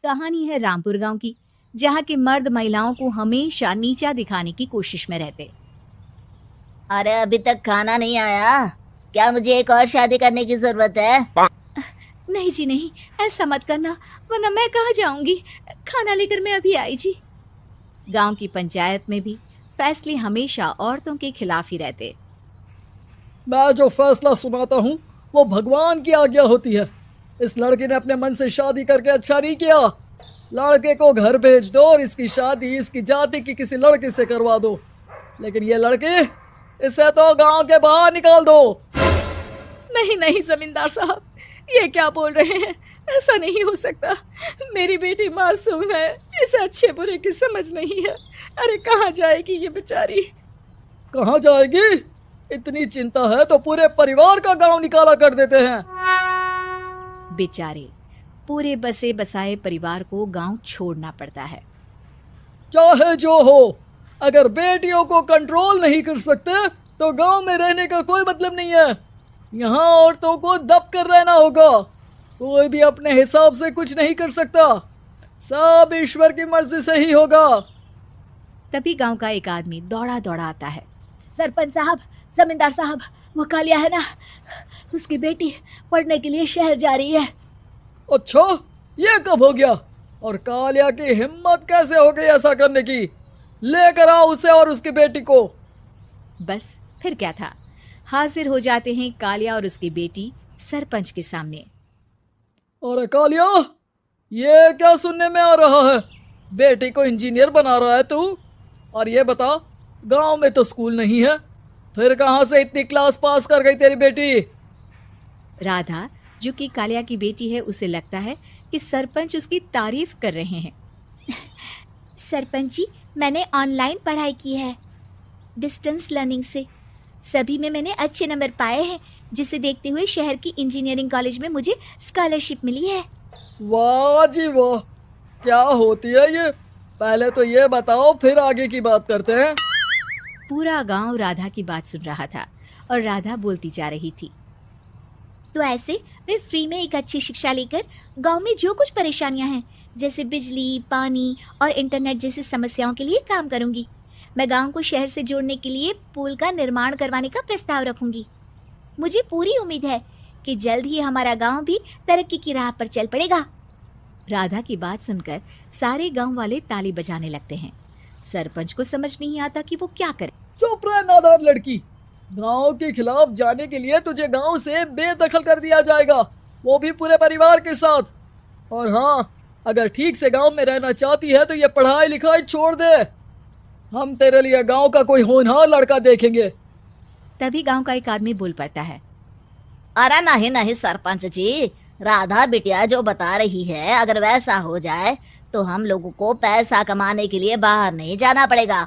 कहानी है रामपुर गांव की, जहां के मर्द महिलाओं को हमेशा नीचा दिखाने की कोशिश में रहते। अरे अभी तक खाना नहीं आया, क्या मुझे एक और शादी करने की जरूरत है? नहीं जी नहीं, ऐसा मत करना, वरना मैं कहाँ जाऊंगी। खाना लेकर मैं अभी आई जी। गांव की पंचायत में भी फैसले हमेशा औरतों के खिलाफ ही रहते। मैं जो फैसला सुनाता हूँ वो भगवान की आज्ञा होती है। इस लड़के ने अपने मन से शादी करके अच्छा नहीं किया। लड़के को घर भेज दो और इसकी शादी इसकी जाति की किसी लड़के से करवा दो, लेकिन ये लड़के, इसे तो गांव के बाहर निकाल दो। नहीं नहीं जमींदार साहब, ये क्या बोल रहे हैं? ऐसा नहीं हो सकता। मेरी बेटी मासूम है, इसे अच्छे बुरे की समझ नहीं है। अरे कहाँ जाएगी ये बेचारी? कहाँ जाएगी? इतनी चिंता है तो पूरे परिवार का गांव निकाला कर देते हैं। बेचारे पूरे बसे बसाए परिवार को गांव छोड़ना पड़ता है। चाहे जो हो, अगर बेटियों को कंट्रोल नहीं कर सकते तो गांव में रहने का कोई मतलब नहीं है। यहाँ औरतों को दब कर रहना होगा। कोई भी अपने हिसाब से कुछ नहीं कर सकता, सब ईश्वर की मर्जी से ही होगा। तभी गांव का एक आदमी दौड़ा दौड़ा आता है। सरपंच साहब, जमींदार साहब, वो कालिया है ना, उसकी बेटी पढ़ने के लिए शहर जा रही है। अच्छा, ये कब हो गया? और कालिया की हिम्मत कैसे हो गई ऐसा करने की? लेकर आओ उसे और उसकी बेटी को। बस फिर क्या था, हाजिर हो जाते हैं कालिया और उसकी बेटी सरपंच के सामने। अरे कालिया, ये क्या सुनने में आ रहा है? बेटी को इंजीनियर बना रहा है तू? और ये बता, गांव में तो स्कूल नहीं है, फिर कहां से इतनी क्लास पास कर गई तेरी बेटी? राधा, जो कि कालिया की बेटी है, उसे लगता है कि सरपंच उसकी तारीफ कर रहे हैं। सरपंच जी, मैंने ऑनलाइन पढ़ाई की है, डिस्टेंस लर्निंग से। सभी में मैंने अच्छे नंबर पाए हैं, जिसे देखते हुए शहर की इंजीनियरिंग कॉलेज में मुझे स्कॉलरशिप मिली है। वाह जी वाह, क्या होती है ये? पहले तो ये बताओ, फिर आगे की बात करते हैं। पूरा गांव राधा की बात सुन रहा था और राधा बोलती जा रही थी। तो ऐसे मैं फ्री में एक अच्छी शिक्षा लेकर गांव में जो कुछ परेशानियां हैं, जैसे बिजली, पानी और इंटरनेट जैसी समस्याओं के लिए काम करूंगी। मैं गांव को शहर से जोड़ने के लिए पुल का निर्माण करवाने का प्रस्ताव रखूंगी। मुझे पूरी उम्मीद है कि जल्द ही हमारा गांव भी तरक्की की राह पर चल पड़ेगा। राधा की बात सुनकर सारे गांव वाले ताली बजाने लगते हैं। सरपंच को समझ नहीं आता कि वो क्या करे। चुप रह नादान लड़की, गांव के खिलाफ जाने के लिए तुझे गांव से बेदखल कर दिया जाएगा, वो भी पूरे परिवार के साथ। और हाँ, अगर ठीक से गांव में रहना चाहती है तो ये पढ़ाई लिखाई छोड़ दे। हम तेरे लिए गांव का कोई होनहार लड़का देखेंगे। तभी गांव का एक आदमी बोल पड़ता है। अरे नहीं नहीं सरपंच जी, राधा बिटिया जो बता रही है, अगर वैसा हो जाए तो हम लोगों को पैसा कमाने के लिए बाहर नहीं जाना पड़ेगा।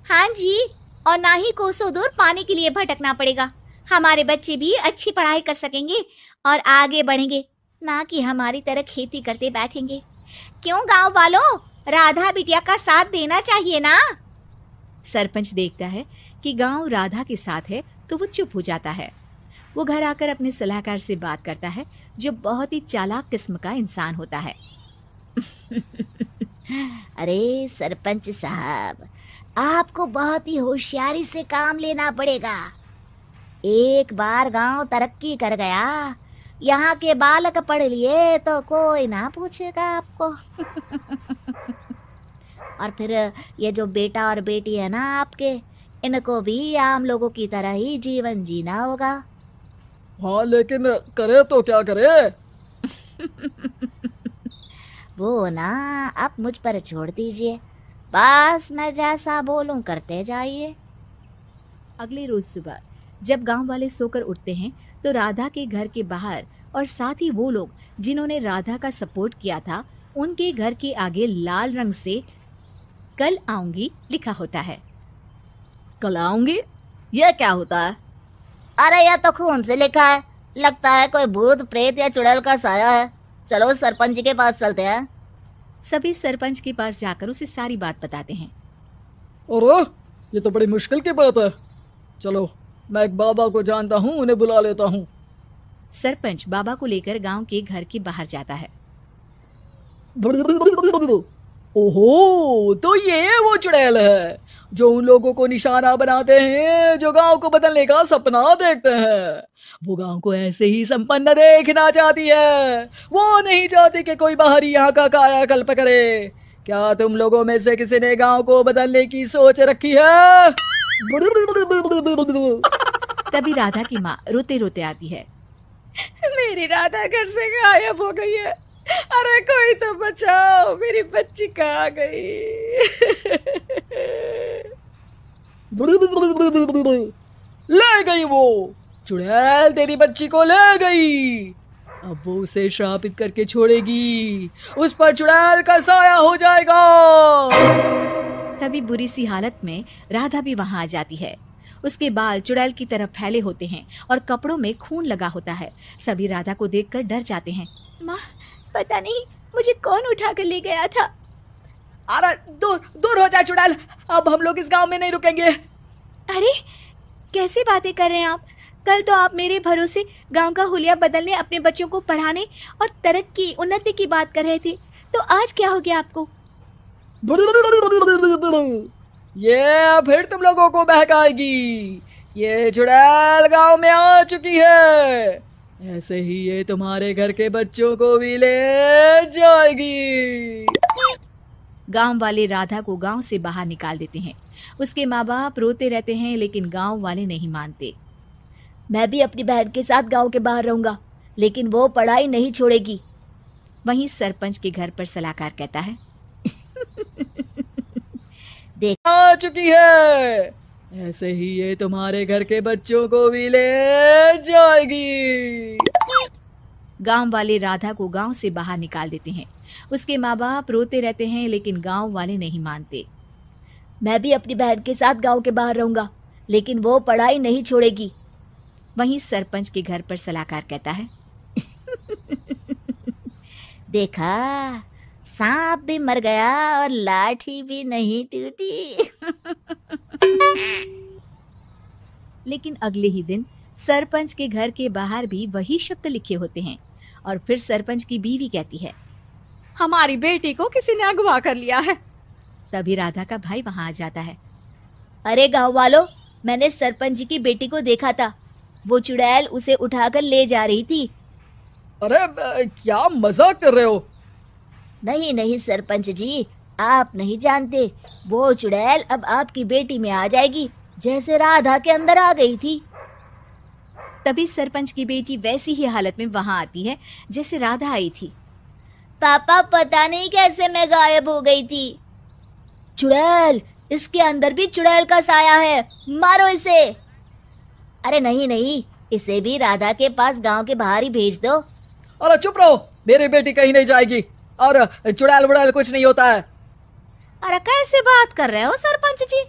हाँ जी, और ना ही कोसों दूर पानी के लिए भटकना पड़ेगा। हमारे बच्चे भी अच्छी पढ़ाई कर सकेंगे और आगे बढ़ेंगे, ना कि हमारी तरह खेती करते बैठेंगे। क्यों गांव वालों, राधा बिटिया का साथ देना चाहिए ना। सरपंच देखता है कि गांव राधा के साथ है तो वो चुप हो जाता है। वो घर आकर अपने सलाहकार से बात करता है, जो बहुत ही चालाक किस्म का इंसान होता है। अरे सरपंच साहब, आपको बहुत ही होशियारी से काम लेना पड़ेगा। एक बार गांव तरक्की कर गया, यहाँ के बालक पढ़ लिए तो कोई ना पूछेगा आपको। और फिर ये जो बेटा और बेटी है ना आपके, इनको भी आम लोगों की तरह ही जीवन जीना होगा। हाँ, लेकिन करे तो क्या करे? वो ना आप मुझ पर छोड़ दीजिए, बस मैं जैसा बोलूं करते जाइए। अगले रोज सुबह जब गांव वाले सोकर उठते हैं तो राधा के घर के बाहर और साथ ही वो लोग जिन्होंने राधा का सपोर्ट किया था, उनके घर के आगे लाल रंग से कल आऊंगी लिखा होता है। कल आऊंगी, ये क्या होता है? अरे यह तो खून से लिखा है, लगता है कोई भूत प्रेत या चुड़ैल का साया है। चलो सरपंच जी के पास चलते हैं। सभी सरपंच के पास जाकर उसे सारी बात बताते हैं। अरे ये तो बड़ी मुश्किल की बात है। चलो, मैं एक बाबा को जानता हूँ, उन्हें बुला लेता हूँ। सरपंच बाबा को लेकर गांव के घर के बाहर जाता है। ओहो, तो ये वो चुड़ैल है जो उन लोगों को निशाना बनाते हैं जो गांव को बदलने का सपना देखते हैं। वो गांव को ऐसे ही संपन्न देखना चाहती है। वो नहीं चाहती कि कोई बाहरी यहाँ का कायाकल्प करे। क्या तुम लोगों में से किसी ने गांव को बदलने की सोच रखी है? तभी राधा की माँ रोते रोते आती है। मेरी राधा घर से गायब हो गई है। अरे कोई तो बचाओ, मेरी बच्ची कहाँ गई? ले गई वो चुड़ैल, तेरी बच्ची को ले गई। अब वो उसे श्रापित करके छोड़ेगी। उस पर चुड़ैल का साया हो जाएगा। तभी बुरी सी हालत में राधा भी वहां आ जाती है। उसके बाल चुड़ैल की तरफ फैले होते हैं और कपड़ों में खून लगा होता है। सभी राधा को देखकर डर जाते हैं। माँ, पता नहीं मुझे कौन उठा कर ले गया था। अरे दूर हो जा चुड़ैल, अब हम लोग इस गांव में नहीं रुकेंगे। अरे कैसी बातें कर रहे हैं आप? कल तो आप मेरे भरोसे गांव का हुलिया बदलने, अपने बच्चों को पढ़ाने और तरक्की उन्नति की बात कर रहे थे, तो आज क्या हो गया आपको? ये फिर तुम लोगों को बहकाएगी। ये चुड़ैल गांव में आ चुकी है। ऐसे ही ये तुम्हारे घर के बच्चों को भी ले जाएगी। गांव वाले राधा को गांव से बाहर निकाल देते हैं। उसके माँ बाप रोते रहते हैं, लेकिन गांव वाले नहीं मानते। मैं भी अपनी बहन के साथ गांव के बाहर रहूंगा, लेकिन वो पढ़ाई नहीं छोड़ेगी। वहीं सरपंच के घर पर सलाहकार कहता है। देख आ चुकी है। ऐसे ही ये तुम्हारे घर के बच्चों को भी ले जाएगी। गांव वाले राधा को गांव से बाहर निकाल देते हैं। उसके माँ बाप रोते रहते हैं, लेकिन गांव वाले नहीं मानते। मैं भी अपनी बहन के साथ गांव के बाहर रहूंगा, लेकिन वो पढ़ाई नहीं छोड़ेगी। वहीं सरपंच के घर पर सलाहकार कहता है। देखा, सांप भी मर गया और लाठी भी नहीं टूटी। लेकिन अगले ही दिन सरपंच के घर के बाहर भी वही शब्द लिखे होते हैं। और फिर सरपंच की बीवी कहती है, हमारी बेटी को किसी ने अगवा कर लिया है। तभी राधा का भाई वहां आ जाता है। अरे गांव वालों, मैंने सरपंच जी की बेटी को देखा था। वो चुड़ैल उसे उठाकर ले जा रही थी। अरे क्या मजाक कर रहे हो? नहीं नहीं सरपंच जी, आप नहीं जानते। वो चुड़ैल अब आपकी बेटी में आ जाएगी, जैसे राधा के अंदर आ गई थी। तभी सरपंच की बेटी वैसी ही हालत में वहां आती है जैसे राधा आई थी। पापा, पता नहीं कैसे मैं गायब हो गई थी। चुड़ैल, इसके अंदर भी चुड़ैल का साया है, मारो इसे। अरे नहीं नहीं, इसे भी राधा के पास गांव के बाहर ही भेज दो। अरे चुप रहो, मेरी बेटी कहीं नहीं जाएगी और चुड़ैल बुड़ैल कुछ नहीं होता है। अरे कैसे बात कर रहे हो सरपंच जी?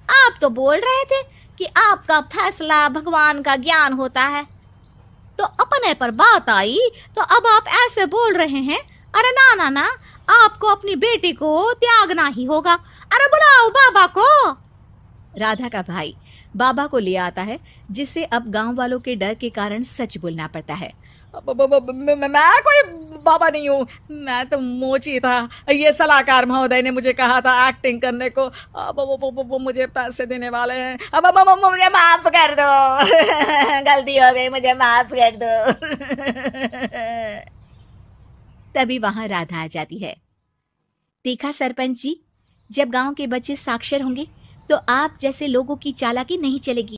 आप तो बोल रहे थे कि आपका फैसला भगवान का ज्ञान होता है, तो अपने पर बात आई तो अब आप ऐसे बोल रहे हैं। अरे ना ना ना, आपको अपनी बेटी को त्यागना ही होगा। अरे बुलाओ बाबा को। राधा का भाई बाबा को ले आता है, जिससे अब गांव वालों के डर के कारण सच बोलना पड़ता है। मैं कोई बाबा नहीं हूँ, मैं तो मोची था। ये सलाहकार महोदय ने मुझे कहा था एक्टिंग करने को। अब वो मुझे पैसे देने वाले हैं। अब मुझे माफ कर दो। गलती हो गई, मुझे माफ कर दो। तभी वहां राधा आ जाती है। देखा सरपंच जी, जब गांव के बच्चे साक्षर होंगे तो आप जैसे लोगों की चालाकी नहीं चलेगी।